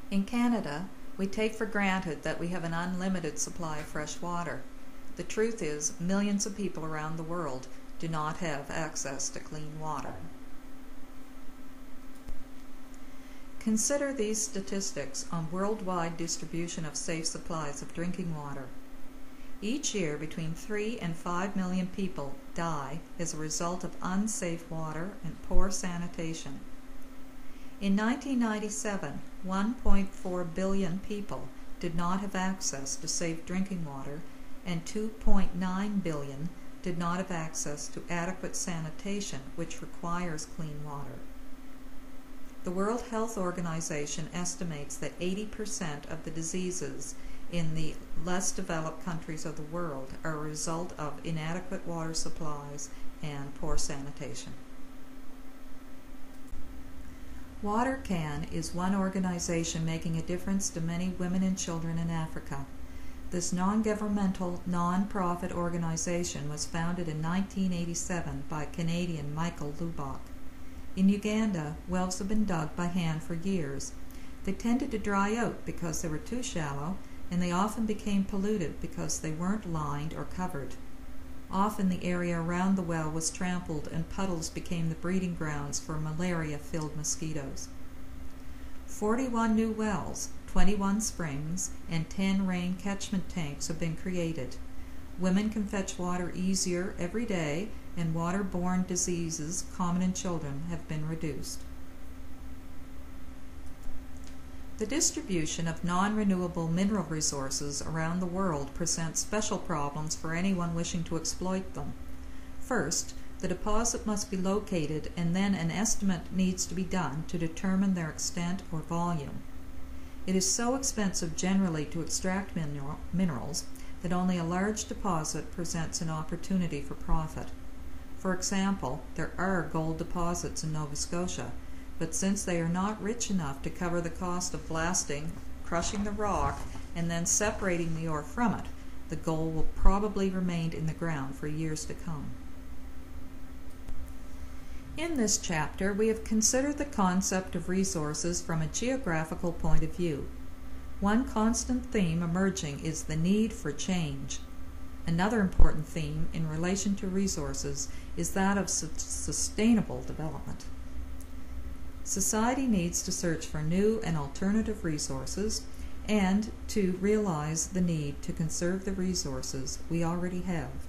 In Canada, we take for granted that we have an unlimited supply of fresh water. The truth is, millions of people around the world do not have access to clean water. Consider these statistics on worldwide distribution of safe supplies of drinking water. Each year, between 3 and 5 million people die as a result of unsafe water and poor sanitation. In 1997, 1.4 billion people did not have access to safe drinking water, and 2.9 billion did not have access to adequate sanitation, which requires clean water. The World Health Organization estimates that 80% of the diseases in the less developed countries of the world are a result of inadequate water supplies and poor sanitation. WaterCan is one organization making a difference to many women and children in Africa. This non-governmental, non-profit organization was founded in 1987 by Canadian Michael Lubbock. In Uganda, wells have been dug by hand for years. They tended to dry out because they were too shallow, and they often became polluted because they weren't lined or covered. Often the area around the well was trampled and puddles became the breeding grounds for malaria-filled mosquitoes. 41 new wells, 21 springs, and 10 rain catchment tanks have been created. Women can fetch water easier every day, and waterborne diseases common in children have been reduced. The distribution of non-renewable mineral resources around the world presents special problems for anyone wishing to exploit them. First, the deposit must be located, and then an estimate needs to be done to determine their extent or volume. It is so expensive generally to extract minerals that only a large deposit presents an opportunity for profit. For example, there are gold deposits in Nova Scotia, but since they are not rich enough to cover the cost of blasting, crushing the rock, and then separating the ore from it, the gold will probably remain in the ground for years to come. In this chapter, we have considered the concept of resources from a geographical point of view. One constant theme emerging is the need for change. Another important theme in relation to resources is that of sustainable development. Society needs to search for new and alternative resources and to realize the need to conserve the resources we already have.